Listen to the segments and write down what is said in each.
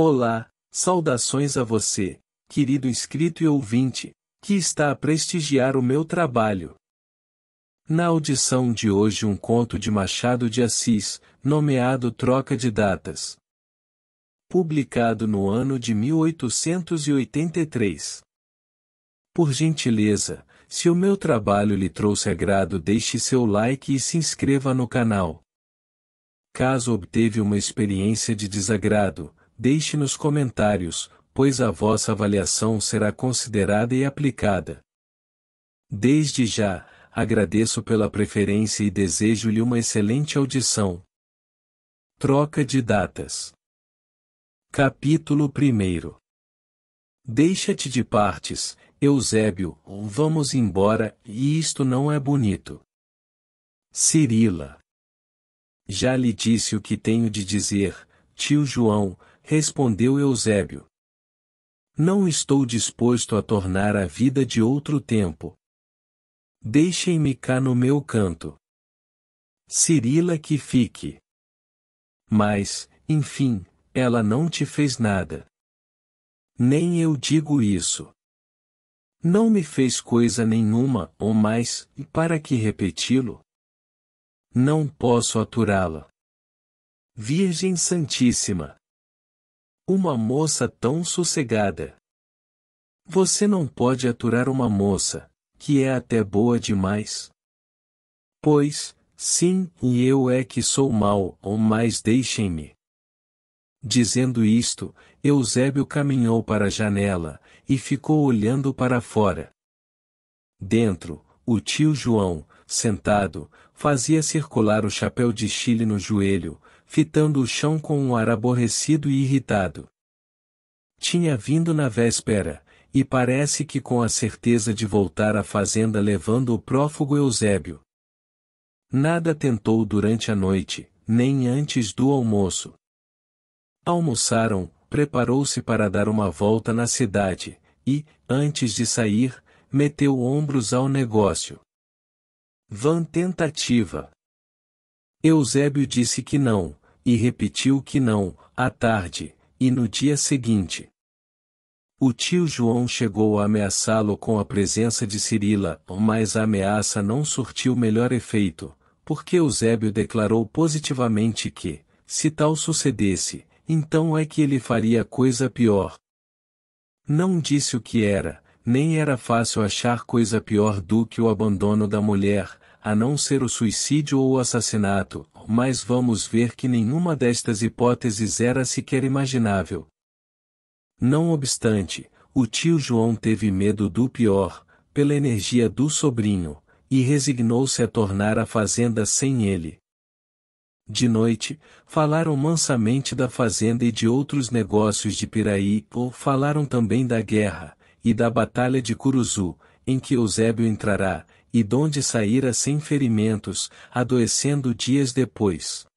Olá, saudações a você, querido inscrito e ouvinte, que está a prestigiar o meu trabalho. Na audição de hoje um conto de Machado de Assis, nomeado Troca de Datas. Publicado no ano de 1883. Por gentileza, se o meu trabalho lhe trouxe agrado, deixe seu like e se inscreva no canal. Caso obteve uma experiência de desagrado, deixe nos comentários, pois a vossa avaliação será considerada e aplicada. Desde já, agradeço pela preferência e desejo-lhe uma excelente audição. Troca de datas. Capítulo 1. Deixa-te de partes, Eusébio, vamos embora, e isto não é bonito. Cirila. Já lhe disse o que tenho de dizer, tio João, respondeu Eusébio. Não estou disposto a tornar a vida de outro tempo. Deixem-me cá no meu canto. Cirila que fique. Mas, enfim, ela não te fez nada. Nem eu digo isso. Não me fez coisa nenhuma, ou mais, e para que repeti-lo? Não posso aturá-la. Virgem Santíssima! Uma moça tão sossegada. Você não pode aturar uma moça, que é até boa demais. Pois, sim, e eu é que sou mau, ou mais deixem-me. Dizendo isto, Eusébio caminhou para a janela, e ficou olhando para fora. Dentro, o tio João, sentado, fazia circular o chapéu de Chile no joelho, fitando o chão com um ar aborrecido e irritado. Tinha vindo na véspera, e parece que com a certeza de voltar à fazenda levando o prófugo Eusébio. Nada tentou durante a noite, nem antes do almoço. Almoçaram, preparou-se para dar uma volta na cidade, e, antes de sair, meteu ombros ao negócio. Vã tentativa. Eusébio disse que não, e repetiu que não, à tarde, e no dia seguinte. O tio João chegou a ameaçá-lo com a presença de Cirila, mas a ameaça não surtiu melhor efeito, porque Eusébio declarou positivamente que, se tal sucedesse, então é que ele faria coisa pior. Não disse o que era, nem era fácil achar coisa pior do que o abandono da mulher, a não ser o suicídio ou o assassinato, mas vamos ver que nenhuma destas hipóteses era sequer imaginável. Não obstante, o tio João teve medo do pior, pela energia do sobrinho, e resignou-se a tornar a fazenda sem ele. De noite, falaram mansamente da fazenda e de outros negócios de Piraí, ou falaram também da guerra, e da batalha de Curuzu, em que Eusébio entrará, e donde saíra sem ferimentos, adoecendo dias depois.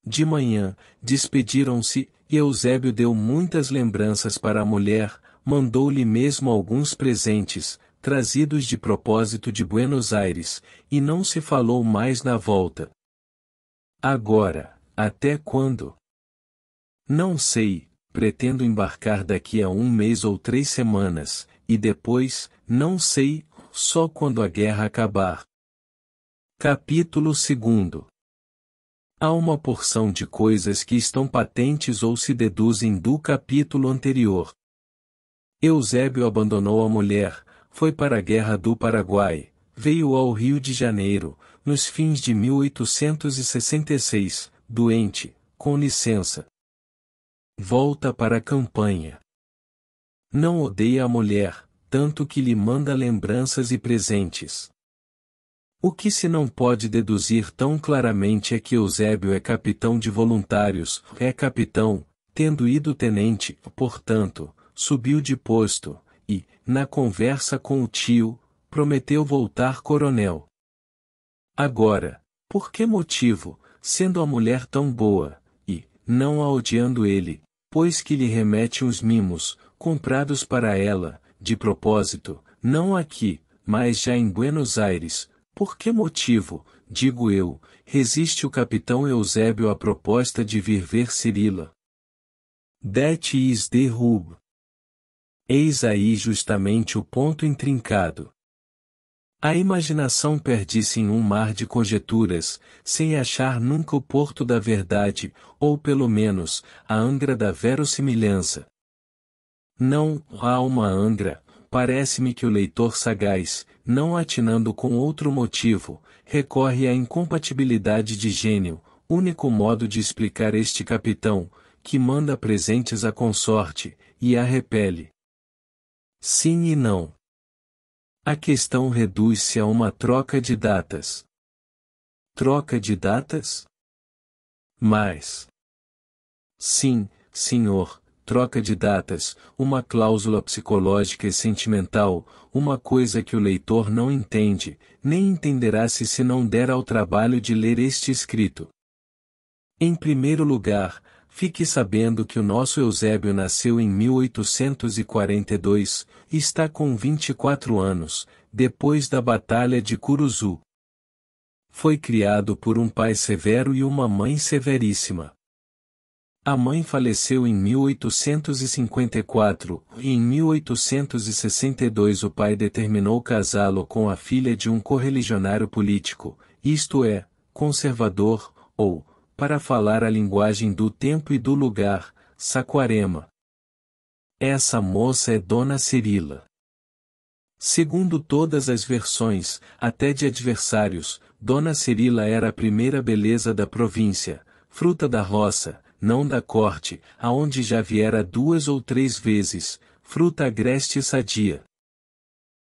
De manhã, despediram-se, e Eusébio deu muitas lembranças para a mulher, mandou-lhe mesmo alguns presentes, trazidos de propósito de Buenos Aires, e não se falou mais na volta. Agora, até quando? Não sei, pretendo embarcar daqui a 1 mês ou 3 semanas, e depois, não sei, só quando a guerra acabar. Capítulo 2. Há uma porção de coisas que estão patentes ou se deduzem do capítulo anterior. Eusébio abandonou a mulher, foi para a Guerra do Paraguai, veio ao Rio de Janeiro, nos fins de 1866, doente, com licença. Volta para a campanha. Não odeia a mulher, tanto que lhe manda lembranças e presentes. O que se não pode deduzir tão claramente é que Eusébio é capitão de voluntários, é capitão, tendo ido tenente, portanto, subiu de posto, e, na conversa com o tio, prometeu voltar coronel. Agora, por que motivo, sendo a mulher tão boa, e, não a odiando ele, pois que lhe remete uns mimos, comprados para ela, de propósito, não aqui, mas já em Buenos Aires, por que motivo, digo eu, resiste o capitão Eusébio à proposta de vir ver Cirila? That is the rub. Eis aí justamente o ponto intrincado. A imaginação perde-se em um mar de conjeturas, sem achar nunca o porto da verdade, ou pelo menos, a angra da verossimilhança. Não há uma angra, parece-me que o leitor sagaz, não atinando com outro motivo, recorre à incompatibilidade de gênio, único modo de explicar este capitão, que manda presentes à consorte, e a repele. Sim e não. A questão reduz-se a uma troca de datas. Troca de datas? Mas. Sim, senhor, troca de datas, uma cláusula psicológica e sentimental, uma coisa que o leitor não entende, nem entenderá se não der ao trabalho de ler este escrito. Em primeiro lugar, fique sabendo que o nosso Eusébio nasceu em 1842, e está com 24 anos, depois da Batalha de Curuzu. Foi criado por um pai severo e uma mãe severíssima. A mãe faleceu em 1854, e em 1862 o pai determinou casá-lo com a filha de um correligionário político, isto é, conservador, ou, para falar a linguagem do tempo e do lugar, Saquarema. Essa moça é Dona Cirila. Segundo todas as versões, até de adversários, Dona Cirila era a primeira beleza da província, fruta da roça, não da corte, aonde já viera 2 ou 3 vezes, fruta agreste e sadia.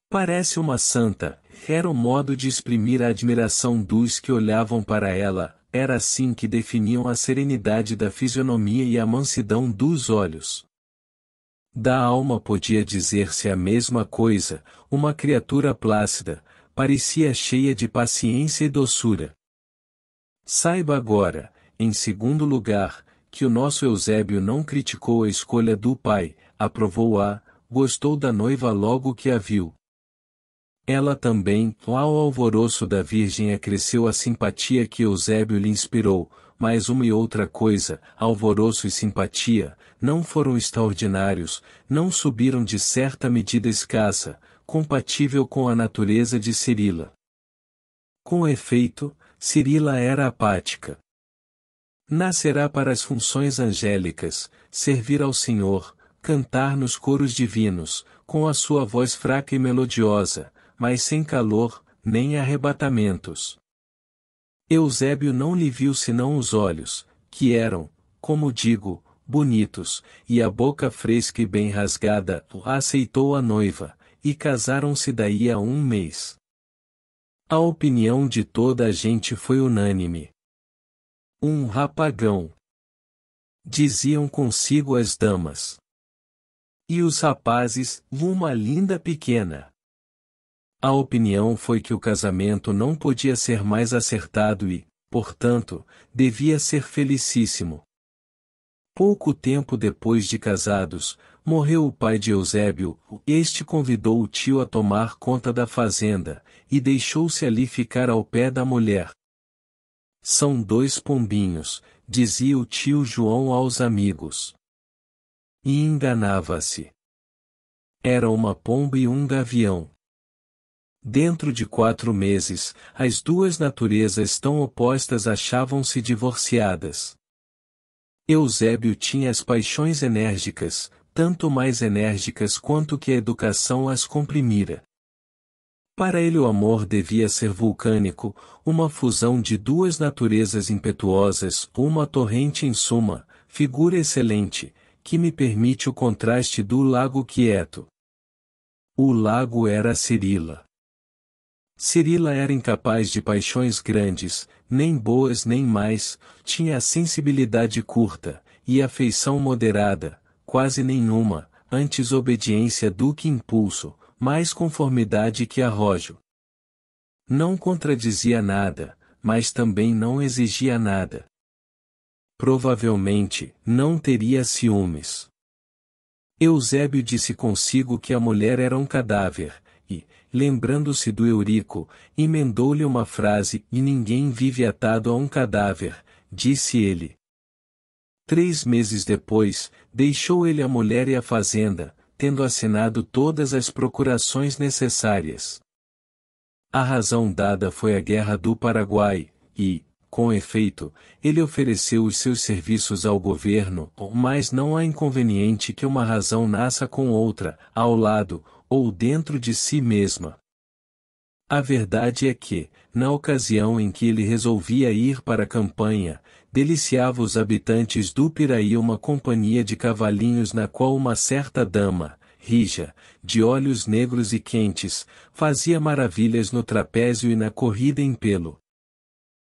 Parece uma santa, era o modo de exprimir a admiração dos que olhavam para ela, era assim que definiam a serenidade da fisionomia e a mansidão dos olhos. Da alma podia dizer-se a mesma coisa, uma criatura plácida, parecia cheia de paciência e doçura. Saiba agora, em segundo lugar, que o nosso Eusébio não criticou a escolha do pai, aprovou-a, gostou da noiva logo que a viu. Ela também, ao alvoroço da Virgem acresceu a simpatia que Eusébio lhe inspirou, mas uma e outra coisa, alvoroço e simpatia, não foram extraordinários, não subiram de certa medida escassa, compatível com a natureza de Cirila. Com efeito, Cirila era apática. Nascerá para as funções angélicas, servir ao Senhor, cantar nos coros divinos, com a sua voz fraca e melodiosa, mas sem calor, nem arrebatamentos. Eusébio não lhe viu senão os olhos, que eram, como digo, bonitos, e a boca fresca e bem rasgada, aceitou a noiva, e casaram-se daí a 1 mês. A opinião de toda a gente foi unânime. Um rapagão. Diziam consigo as damas. E os rapazes, uma linda pequena. A opinião foi que o casamento não podia ser mais acertado e, portanto, devia ser felicíssimo. Pouco tempo depois de casados, morreu o pai de Eusébio, este convidou o tio a tomar conta da fazenda, e deixou-se ali ficar ao pé da mulher. São 2 pombinhos, dizia o tio João aos amigos. E enganava-se. Era uma pomba e um gavião. Dentro de 4 meses, as 2 naturezas tão opostas achavam-se divorciadas. Eusébio tinha as paixões enérgicas, tanto mais enérgicas quanto que a educação as comprimira. Para ele o amor devia ser vulcânico, uma fusão de 2 naturezas impetuosas, uma torrente em suma, figura excelente, que me permite o contraste do lago quieto. O lago era Cirila. Cirila era incapaz de paixões grandes, nem boas nem mais, tinha a sensibilidade curta, e afeição moderada, quase nenhuma, antes obediência do que impulso, mais conformidade que arrojo. Não contradizia nada, mas também não exigia nada. Provavelmente, não teria ciúmes. Eusébio disse consigo que a mulher era um cadáver, e, lembrando-se do Eurico, emendou-lhe uma frase: e ninguém vive atado a um cadáver, disse ele. 3 meses depois, deixou ele a mulher e a fazenda, tendo assinado todas as procurações necessárias. A razão dada foi a Guerra do Paraguai, e, com efeito, ele ofereceu os seus serviços ao governo, mas não há inconveniente que uma razão nasça com outra, ao lado, ou dentro de si mesma. A verdade é que, na ocasião em que ele resolvia ir para a campanha, deliciava os habitantes do Piraí uma companhia de cavalinhos na qual uma certa dama, rija, de olhos negros e quentes, fazia maravilhas no trapézio e na corrida em pelo.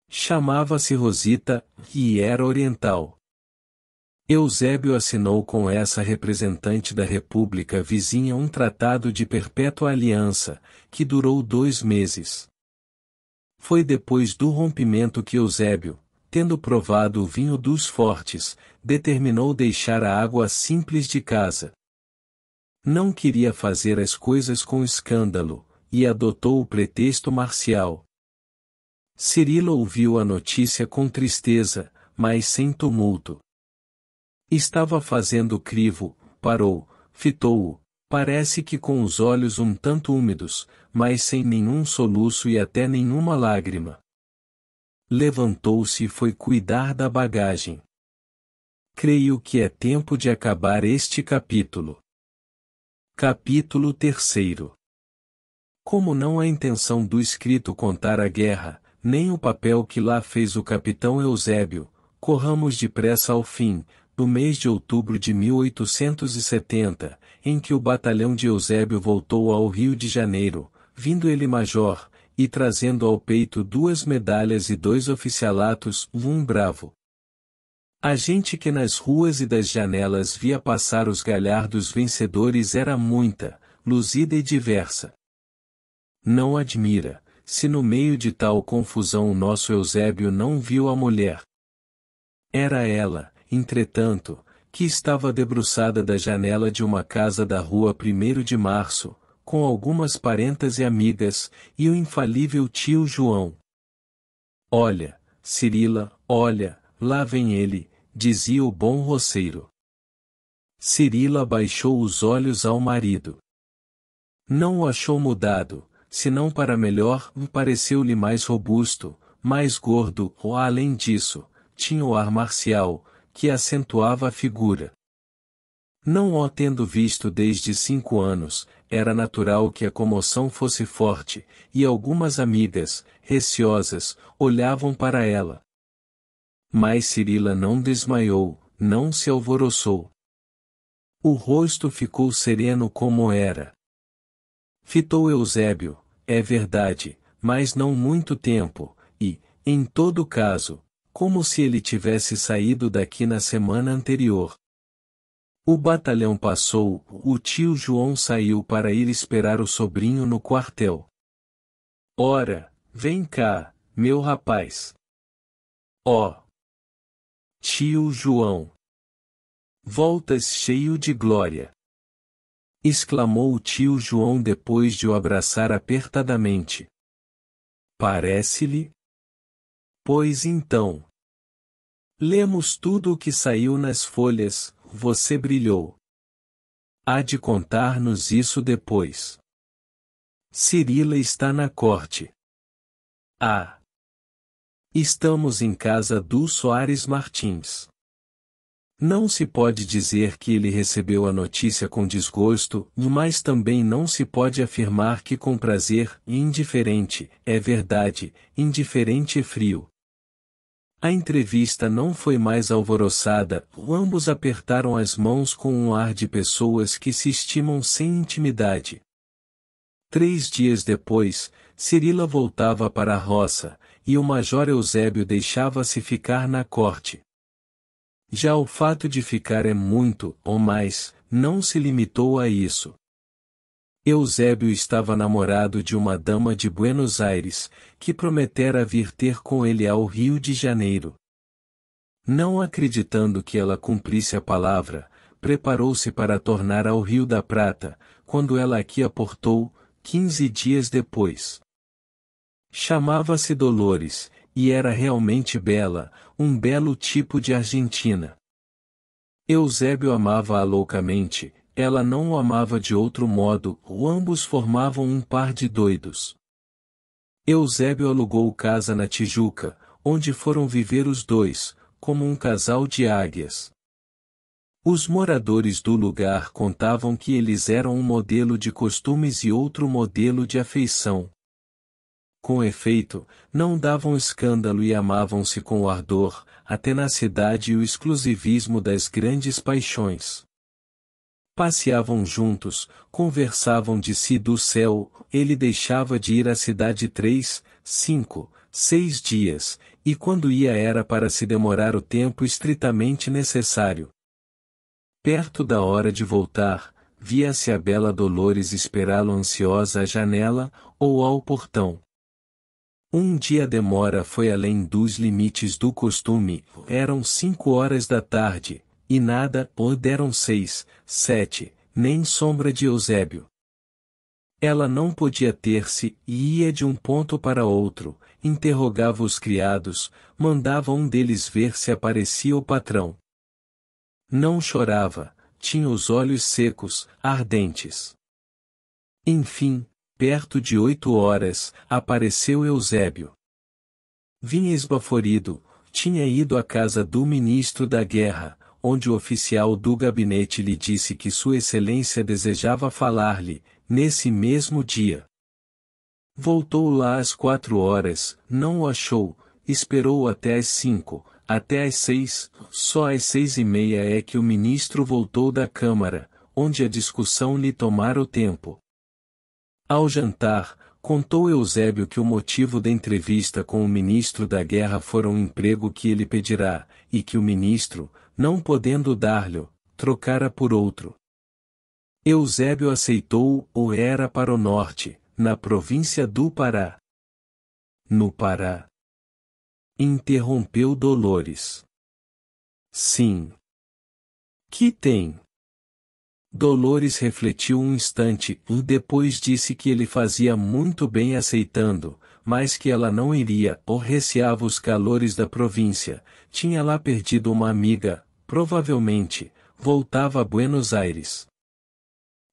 Chamava-se Rosita, e era oriental. Eusébio assinou com essa representante da República vizinha um tratado de perpétua aliança, que durou 2 meses. Foi depois do rompimento que Eusébio, tendo provado o vinho dos fortes, determinou deixar a água simples de casa. Não queria fazer as coisas com escândalo, e adotou o pretexto marcial. Cirila ouviu a notícia com tristeza, mas sem tumulto. Estava fazendo crivo, parou, fitou-o, parece que com os olhos um tanto úmidos, mas sem nenhum soluço e até nenhuma lágrima. Levantou-se e foi cuidar da bagagem. Creio que é tempo de acabar este capítulo. Capítulo 3. Como não há intenção do escrito contar a guerra, nem o papel que lá fez o capitão Eusébio, corramos depressa ao fim, no mês de outubro de 1870, em que o batalhão de Eusébio voltou ao Rio de Janeiro, vindo ele major, e trazendo ao peito 2 medalhas e 2 oficialatos, um bravo. A gente que nas ruas e das janelas via passar os galhardos vencedores era muita, luzida e diversa. Não admira, se no meio de tal confusão o nosso Eusébio não viu a mulher. Era ela, entretanto, que estava debruçada da janela de uma casa da rua 1º de Março, com algumas parentas e amigas, e o infalível tio João. Olha, Cirila, olha, lá vem ele, dizia o bom roceiro. Cirila baixou os olhos ao marido. Não o achou mudado, senão para melhor, pareceu-lhe mais robusto, mais gordo, ou além disso, tinha o ar marcial, que acentuava a figura. Não o tendo visto desde 5 anos, era natural que a comoção fosse forte, e algumas amigas, receosas, olhavam para ela. Mas Cirila não desmaiou, não se alvoroçou. O rosto ficou sereno como era. Fitou Eusébio, é verdade, mas não muito tempo, e, em todo caso, como se ele tivesse saído daqui na semana anterior. O batalhão passou, o tio João saiu para ir esperar o sobrinho no quartel. Ora, vem cá, meu rapaz. Ó! Tio João! Voltas cheio de glória! Exclamou o tio João depois de o abraçar apertadamente. Parece-lhe? Pois então. Lemos tudo o que saiu nas folhas, você brilhou. Há de contar-nos isso depois. Cirila está na corte. Ah! Estamos em casa do Soares Martins. Não se pode dizer que ele recebeu a notícia com desgosto, mas também não se pode afirmar que com prazer, indiferente, é verdade, indiferente e frio. A entrevista não foi mais alvoroçada, ambos apertaram as mãos com um ar de pessoas que se estimam sem intimidade. 3 dias depois, Cirila voltava para a roça, e o major Eusébio deixava-se ficar na corte. Já o fato de ficar é muito, ou mais, não se limitou a isso. Eusébio estava namorado de uma dama de Buenos Aires, que prometera vir ter com ele ao Rio de Janeiro. Não acreditando que ela cumprisse a palavra, preparou-se para tornar ao Rio da Prata, quando ela aqui aportou, 15 dias depois. Chamava-se Dolores, e era realmente bela, um belo tipo de argentina. Eusébio amava-a loucamente, ela não o amava de outro modo, ambos formavam um par de doidos. Eusébio alugou casa na Tijuca, onde foram viver os dois, como um casal de águias. Os moradores do lugar contavam que eles eram um modelo de costumes e outro modelo de afeição. Com efeito, não davam escândalo e amavam-se com o ardor, a tenacidade e o exclusivismo das grandes paixões. Passeavam juntos, conversavam de si do céu, ele deixava de ir à cidade 3, 5, 6 dias, e quando ia era para se demorar o tempo estritamente necessário. Perto da hora de voltar, via-se a bela Dolores esperá-lo ansiosa à janela, ou ao portão. Um dia a demora foi além dos limites do costume, eram 5 horas da tarde, e nada, ou deram 6, 7, nem sombra de Eusébio. Ela não podia ter-se, e ia de um ponto para outro, interrogava os criados, mandava um deles ver se aparecia o patrão. Não chorava, tinha os olhos secos, ardentes. Enfim, perto de 8 horas, apareceu Eusébio. Vinha esbaforido, tinha ido à casa do ministro da guerra, onde o oficial do gabinete lhe disse que Sua Excelência desejava falar-lhe, nesse mesmo dia. Voltou lá às 4 horas, não o achou, esperou até às 5, até às 6, só às 6:30 é que o ministro voltou da Câmara, onde a discussão lhe tomara o tempo. Ao jantar, contou Eusébio que o motivo da entrevista com o ministro da guerra fora um emprego que ele pedirá, e que o ministro, não podendo dar-lhe, trocara por outro. Eusébio aceitou, ou era para o norte, na província do Pará. No Pará. Interrompeu Dolores. Sim. Que tem? Dolores refletiu um instante e depois disse que ele fazia muito bem aceitando, mas que ela não iria, ou receava os calores da província, tinha lá perdido uma amiga, provavelmente, voltava a Buenos Aires.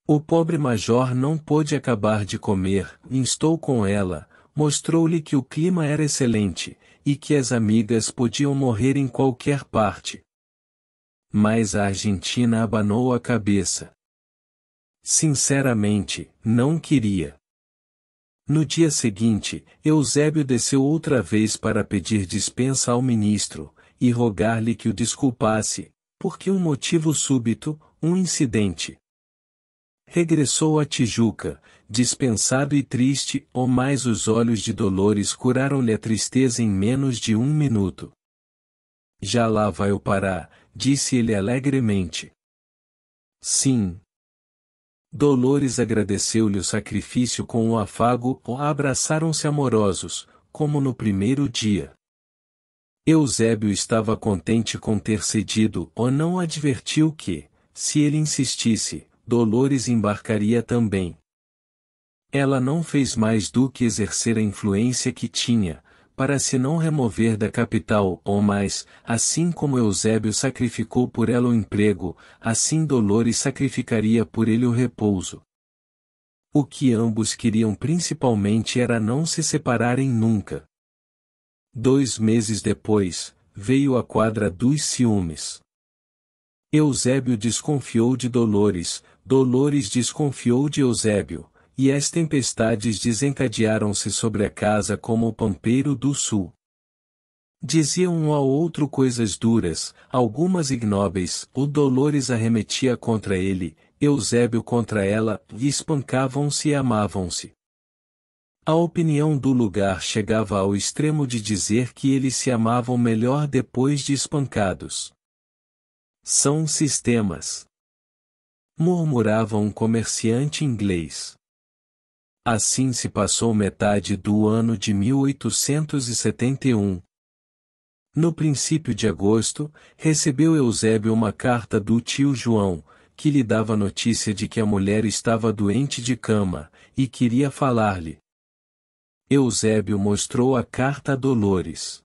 O pobre major não pôde acabar de comer, instou com ela, mostrou-lhe que o clima era excelente, e que as amigas podiam morrer em qualquer parte. Mas a Argentina abanou a cabeça. Sinceramente, não queria. No dia seguinte, Eusébio desceu outra vez para pedir dispensa ao ministro, e rogar-lhe que o desculpasse, porque um motivo súbito, um incidente. Regressou a Tijuca, dispensado e triste, mas os olhos de Dolores curaram-lhe a tristeza em menos de 1 minuto. Já lá vai o Pará, disse ele alegremente. Sim. Dolores agradeceu-lhe o sacrifício com um afago, abraçaram-se amorosos, como no primeiro dia. Eusébio estava contente com ter cedido, não advertiu que, se ele insistisse, Dolores embarcaria também. Ela não fez mais do que exercer a influência que tinha, para se não remover da capital, mas, assim como Eusébio sacrificou por ela o emprego, assim Dolores sacrificaria por ele o repouso. O que ambos queriam principalmente era não se separarem nunca. 2 meses depois, veio a quadra dos ciúmes. Eusébio desconfiou de Dolores, Dolores desconfiou de Eusébio, e as tempestades desencadearam-se sobre a casa como o pampeiro do sul. Diziam um ao outro coisas duras, algumas ignóbeis, o Dolores arremetia contra ele, Eusébio contra ela, e espancavam-se e amavam-se. A opinião do lugar chegava ao extremo de dizer que eles se amavam melhor depois de espancados. São sistemas. Murmurava um comerciante inglês. Assim se passou metade do ano de 1871. No princípio de agosto, recebeu Eusébio uma carta do tio João, que lhe dava notícia de que a mulher estava doente de cama, e queria falar-lhe. Eusébio mostrou a carta a Dolores.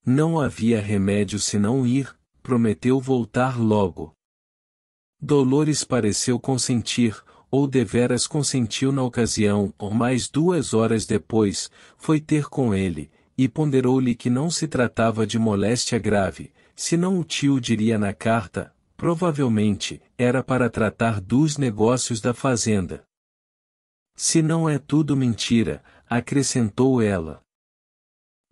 Não havia remédio senão ir, prometeu voltar logo. Dolores pareceu consentir, ou deveras consentiu na ocasião, ou mais 2 horas depois, foi ter com ele, e ponderou-lhe que não se tratava de moléstia grave, senão o tio diria na carta, provavelmente, era para tratar dos negócios da fazenda. Se não é tudo mentira, acrescentou ela.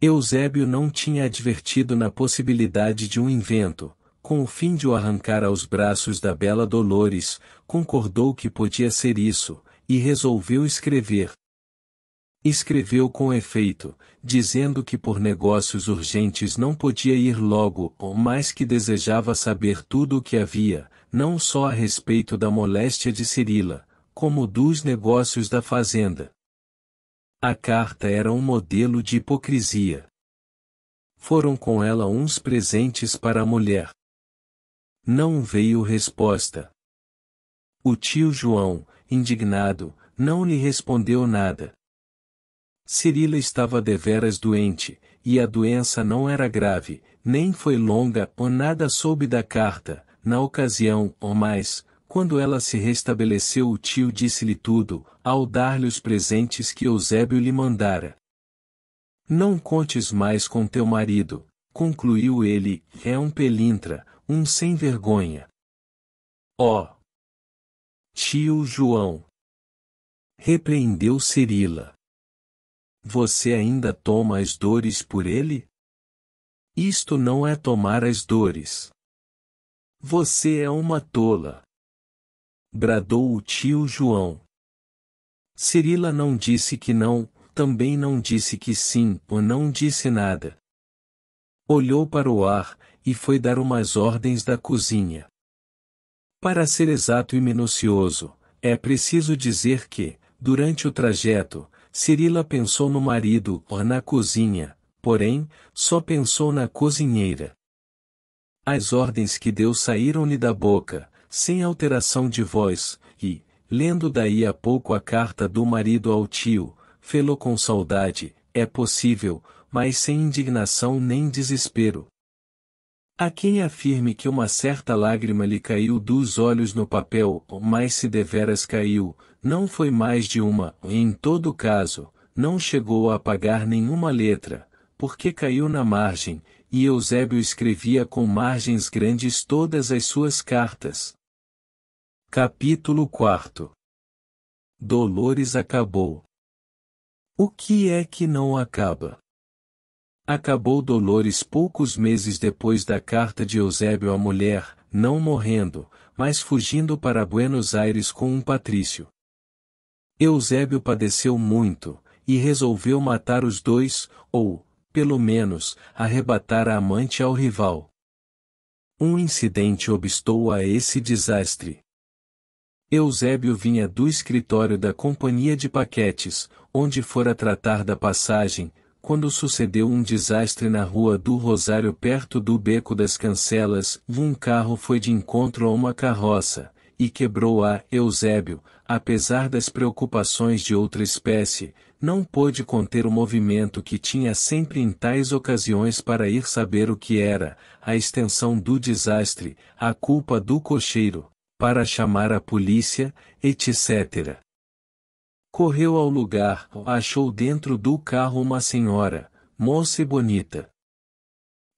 Eusébio não tinha advertido na possibilidade de um invento. Com o fim de o arrancar aos braços da bela Dolores, concordou que podia ser isso, e resolveu escrever. Escreveu com efeito, dizendo que por negócios urgentes não podia ir logo, mas que desejava saber tudo o que havia, não só a respeito da moléstia de Cirila, como dos negócios da fazenda. A carta era um modelo de hipocrisia. Foram com ela uns presentes para a mulher. Não veio resposta. O tio João, indignado, não lhe respondeu nada. Cirila estava deveras doente, e a doença não era grave, nem foi longa, ou nada soube da carta. Na ocasião, ou mais, quando ela se restabeleceu, o tio disse-lhe tudo, ao dar-lhe os presentes que Eusébio lhe mandara. Não contes mais com teu marido, concluiu ele, é um pelintra, um sem vergonha. Ó! Tio João! Repreendeu Cirila. Você ainda toma as dores por ele? Isto não é tomar as dores. Você é uma tola. Bradou o tio João. Cirila não disse que não, também não disse que sim, ou não disse nada. Olhou para o ar, e foi dar umas ordens da cozinha. Para ser exato e minucioso, é preciso dizer que, durante o trajeto, Cirila pensou no marido ou na cozinha, porém, só pensou na cozinheira. As ordens que deu saíram-lhe da boca, sem alteração de voz, e, lendo daí a pouco a carta do marido ao tio, fê-lo com saudade, é possível, mas sem indignação nem desespero. Há quem afirme que uma certa lágrima lhe caiu dos olhos no papel, mas se deveras caiu, não foi mais de uma, e em todo caso, não chegou a apagar nenhuma letra, porque caiu na margem, e Eusébio escrevia com margens grandes todas as suas cartas. Capítulo 4. Dolores acabou. O que é que não acaba? Acabou Dolores poucos meses depois da carta de Eusébio à mulher, não morrendo, mas fugindo para Buenos Aires com um patrício. Eusébio padeceu muito, e resolveu matar os dois, ou, pelo menos, arrebatar a amante ao rival. Um incidente obstou a esse desastre. Eusébio vinha do escritório da Companhia de Paquetes, onde fora tratar da passagem, quando sucedeu um desastre na Rua do Rosário perto do Beco das Cancelas, um carro foi de encontro a uma carroça, e quebrou a Eusébio, apesar das preocupações de outra espécie, não pôde conter o movimento que tinha sempre em tais ocasiões para ir saber o que era, a extensão do desastre, a culpa do cocheiro, para chamar a polícia, etc. Correu ao lugar, achou dentro do carro uma senhora, moça e bonita.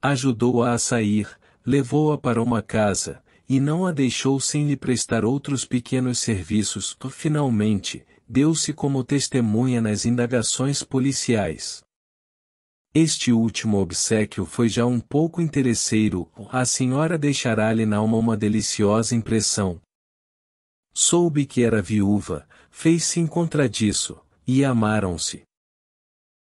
Ajudou-a a sair, levou-a para uma casa, e não a deixou sem lhe prestar outros pequenos serviços. Finalmente, deu-se como testemunha nas indagações policiais. Este último obséquio foi já um pouco interesseiro, a senhora deixará-lhe na alma uma deliciosa impressão. Soube que era viúva, fez-se em contradiço, e amaram-se.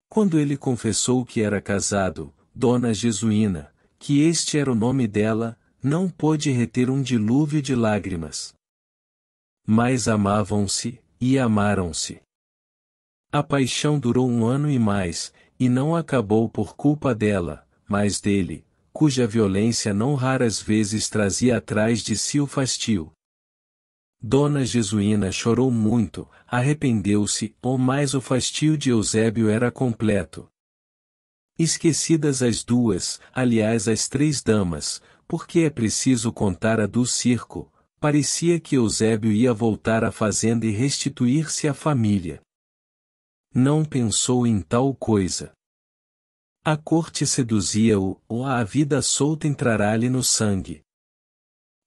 Quando ele confessou que era casado, Dona Jesuína, que este era o nome dela, não pôde reter um dilúvio de lágrimas. Mas amavam-se, e amaram-se. A paixão durou 1 ano e mais, e não acabou por culpa dela, mas dele, cuja violência não raras vezes trazia atrás de si o fastio. Dona Jesuína chorou muito, arrependeu-se, mas o fastio de Eusébio era completo. Esquecidas as duas, aliás as 3 damas, porque é preciso contar a do circo. Parecia que Eusébio ia voltar à fazenda e restituir-se à família. Não pensou em tal coisa. A corte seduzia-o, ou a vida solta entrará-lhe no sangue.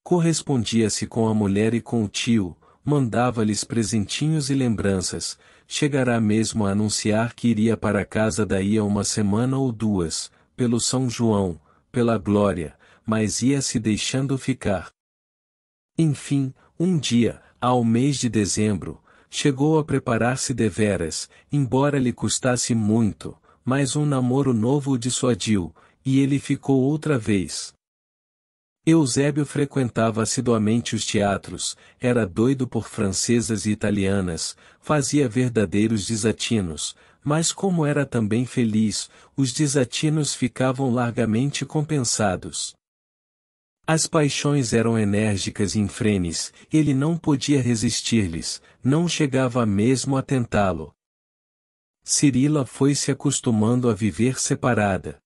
Correspondia-se com a mulher e com o tio, mandava-lhes presentinhos e lembranças, chegará mesmo a anunciar que iria para casa daí a uma semana ou duas, pelo São João, pela glória, mas ia se deixando ficar. Enfim, um dia, ao mês de dezembro, chegou a preparar-se deveras, embora lhe custasse muito, mas um namoro novo o dissuadiu, e ele ficou outra vez. Eusébio frequentava assiduamente os teatros, era doido por francesas e italianas, fazia verdadeiros desatinos, mas como era também feliz, os desatinos ficavam largamente compensados. As paixões eram enérgicas e infrenes, ele não podia resistir-lhes, não chegava mesmo a tentá-lo. Cirila foi se acostumando a viver separada.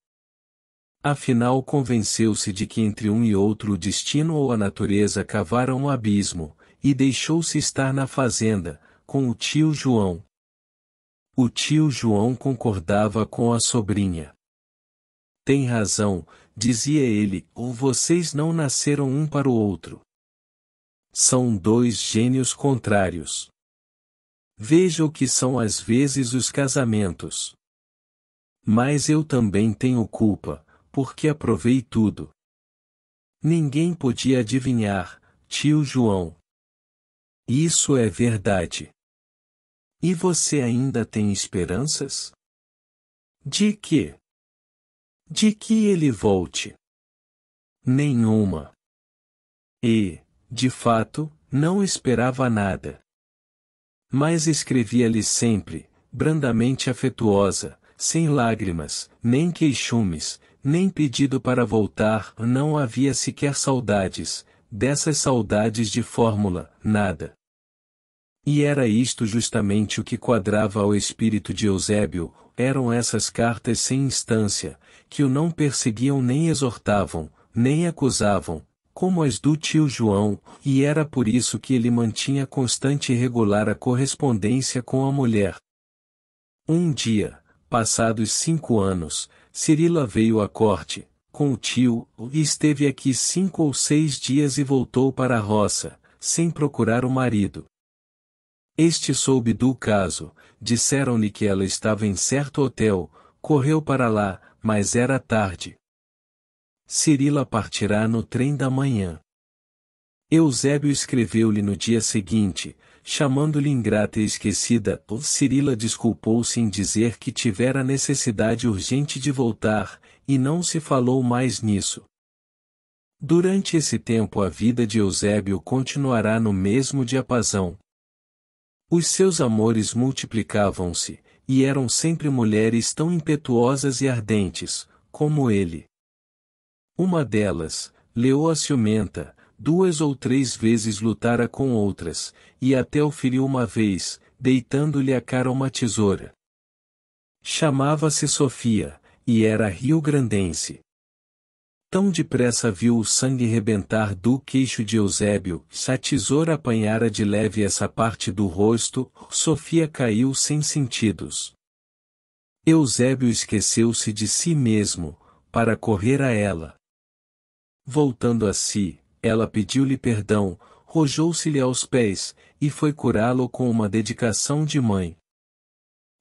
Afinal convenceu-se de que entre um e outro o destino ou a natureza cavaram um abismo, e deixou-se estar na fazenda, com o tio João. O tio João concordava com a sobrinha. Tem razão, dizia ele, ou vocês não nasceram um para o outro. São dois gênios contrários. Veja o que são às vezes os casamentos. Mas eu também tenho culpa, porque aprovei tudo. Ninguém podia adivinhar, tio João. Isso é verdade. E você ainda tem esperanças? De quê? De que ele volte? Nenhuma. E, de fato, não esperava nada. Mas escrevia-lhe sempre, brandamente afetuosa, sem lágrimas, nem queixumes, nem pedido para voltar, não havia sequer saudades, dessas saudades de fórmula, nada. E era isto justamente o que quadrava ao espírito de Eusébio, eram essas cartas sem instância, que o não perseguiam nem exortavam, nem acusavam, como as do tio João, e era por isso que ele mantinha constante e regular a correspondência com a mulher. Um dia, passados 5 anos, Cirila veio à corte, com o tio, e esteve aqui 5 ou 6 dias e voltou para a roça, sem procurar o marido. Este soube do caso, disseram-lhe que ela estava em certo hotel, correu para lá, mas era tarde. Cirila partirá no trem da manhã. Eusébio escreveu-lhe no dia seguinte, chamando-lhe ingrata e esquecida, Cirila desculpou-se em dizer que tivera necessidade urgente de voltar, e não se falou mais nisso. Durante esse tempo a vida de Eusébio continuará no mesmo diapasão. Os seus amores multiplicavam-se, e eram sempre mulheres tão impetuosas e ardentes, como ele. Uma delas, Leoa Ciumenta, 2 ou 3 vezes lutara com outras, e até o feriu uma vez, deitando-lhe a cara uma tesoura. Chamava-se Sofia, e era rio-grandense. Tão depressa viu o sangue rebentar do queixo de Eusébio, se a tesoura apanhara de leve essa parte do rosto, Sofia caiu sem sentidos. Eusébio esqueceu-se de si mesmo, para correr a ela. Voltando a si, ela pediu-lhe perdão, rojou-se-lhe aos pés, e foi curá-lo com uma dedicação de mãe.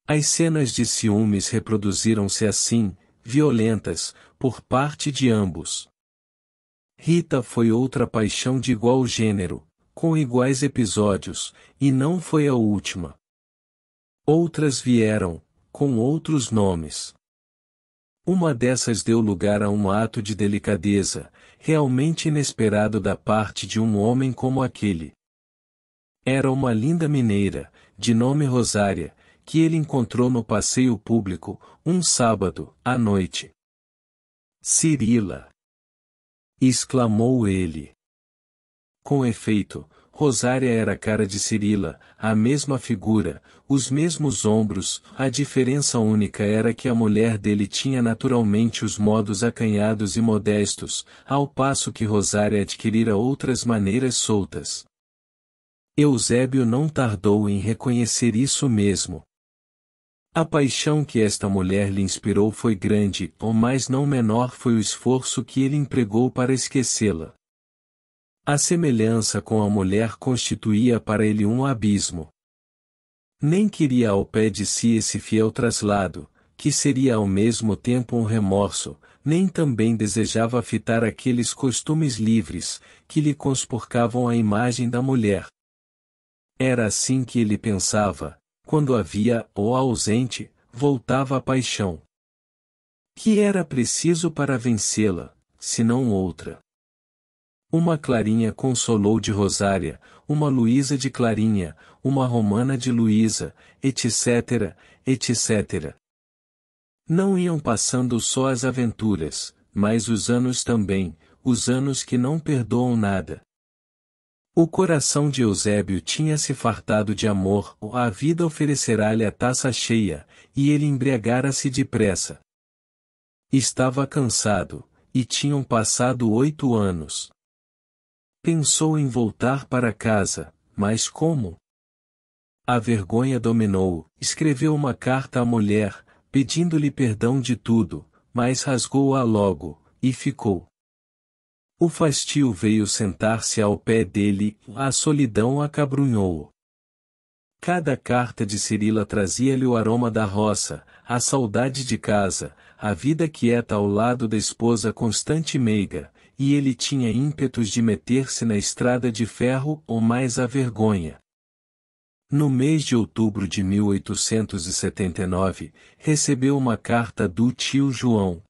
As cenas de ciúmes reproduziram-se assim, violentas, por parte de ambos. Rita foi outra paixão de igual gênero, com iguais episódios, e não foi a última. Outras vieram, com outros nomes. Uma dessas deu lugar a um ato de delicadeza, realmente inesperado da parte de um homem como aquele. Era uma linda mineira, de nome Rosária, que ele encontrou no passeio público, um sábado, à noite. Cirila! Exclamou ele. Com efeito, Rosária era a cara de Cirila, a mesma figura, os mesmos ombros, a diferença única era que a mulher dele tinha naturalmente os modos acanhados e modestos, ao passo que Rosária adquirira outras maneiras soltas. Eusébio não tardou em reconhecer isso mesmo. A paixão que esta mulher lhe inspirou foi grande, mas não menor foi o esforço que ele empregou para esquecê-la. A semelhança com a mulher constituía para ele um abismo. Nem queria ao pé de si esse fiel traslado, que seria ao mesmo tempo um remorso, nem também desejava fitar aqueles costumes livres, que lhe conspurcavam a imagem da mulher. Era assim que ele pensava, quando havia, ou ausente, voltava a paixão. Que era preciso para vencê-la, senão outra? Uma Clarinha consolou de Rosária, uma Luísa de Clarinha, uma Romana de Luísa, etc., etc. Não iam passando só as aventuras, mas os anos também, os anos que não perdoam nada. O coração de Eusébio tinha se fartado de amor, a vida oferecerá-lhe a taça cheia, e ele embriagara-se depressa. Estava cansado, e tinham passado 8 anos. Pensou em voltar para casa, mas como? A vergonha dominou-o, escreveu uma carta à mulher, pedindo-lhe perdão de tudo, mas rasgou-a logo, e ficou. O fastio veio sentar-se ao pé dele, a solidão acabrunhou-o. Cada carta de Cirila trazia-lhe o aroma da roça, a saudade de casa, a vida quieta ao lado da esposa constante e meiga, e ele tinha ímpetos de meter-se na estrada de ferro ou mais a vergonha. No mês de outubro de 1879, recebeu uma carta do tio João.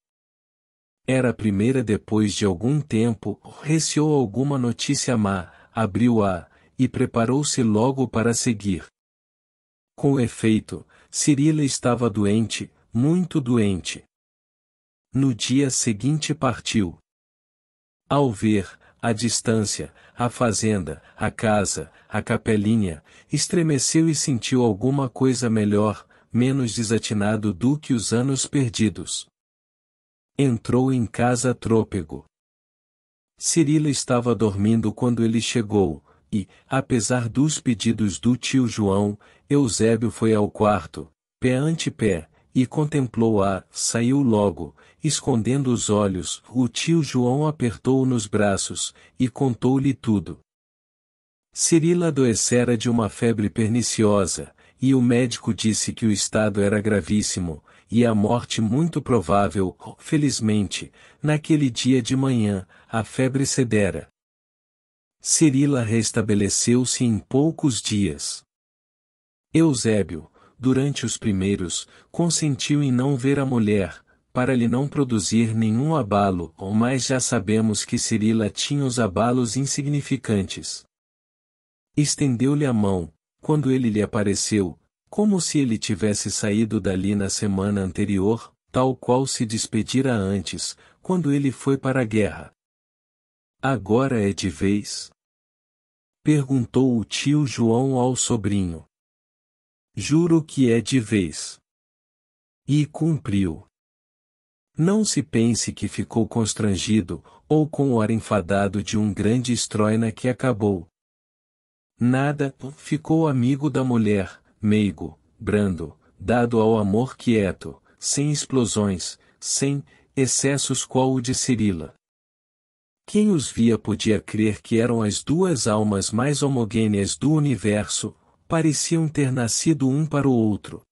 Era a primeira depois de algum tempo, receou alguma notícia má, abriu-a, e preparou-se logo para seguir. Com efeito, Cirila estava doente, muito doente. No dia seguinte partiu. Ao ver, à distância, a fazenda, a casa, a capelinha, estremeceu e sentiu alguma coisa melhor, menos desatinado do que os anos perdidos. Entrou em casa trôpego. Cirila estava dormindo quando ele chegou, e, apesar dos pedidos do tio João, Eusébio foi ao quarto, pé ante pé, e contemplou-a, saiu logo, escondendo os olhos, o tio João apertou-o nos braços, e contou-lhe tudo. Cirila adoecera de uma febre perniciosa, e o médico disse que o estado era gravíssimo, e a morte muito provável. Felizmente, naquele dia de manhã, a febre cedera. Cirila restabeleceu-se em poucos dias. Eusébio, durante os primeiros, consentiu em não ver a mulher, para lhe não produzir nenhum abalo, mas já sabemos que Cirila tinha os abalos insignificantes. Estendeu-lhe a mão, quando ele lhe apareceu, como se ele tivesse saído dali na semana anterior, tal qual se despedira antes, quando ele foi para a guerra. Agora é de vez? Perguntou o tio João ao sobrinho. Juro que é de vez. E cumpriu. Não se pense que ficou constrangido, ou com o ar enfadado de um grande estroina que acabou. Nada, ficou amigo da mulher, meigo, brando, dado ao amor quieto, sem explosões, sem excessos qual o de Cirila. Quem os via podia crer que eram as duas almas mais homogêneas do universo, pareciam ter nascido um para o outro.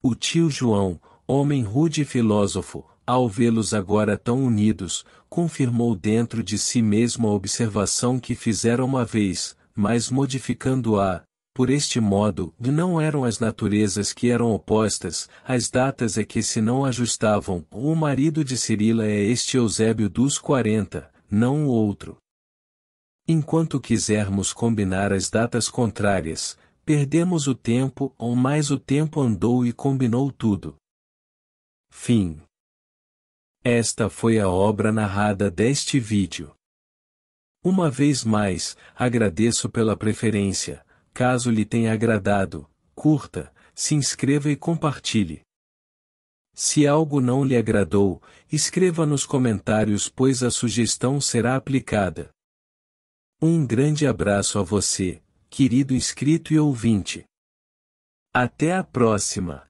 O tio João, homem rude e filósofo, ao vê-los agora tão unidos, confirmou dentro de si mesmo a observação que fizera uma vez, mas modificando-a. Por este modo, não eram as naturezas que eram opostas, as datas é que se não ajustavam. O marido de Cirila é este Eusébio dos 40, não o outro. Enquanto quisermos combinar as datas contrárias, perdemos o tempo, ou mais o tempo andou e combinou tudo. Fim. Esta foi a obra narrada deste vídeo. Uma vez mais, agradeço pela preferência. Caso lhe tenha agradado, curta, se inscreva e compartilhe. Se algo não lhe agradou, escreva nos comentários, pois a sugestão será aplicada. Um grande abraço a você, querido inscrito e ouvinte. Até a próxima!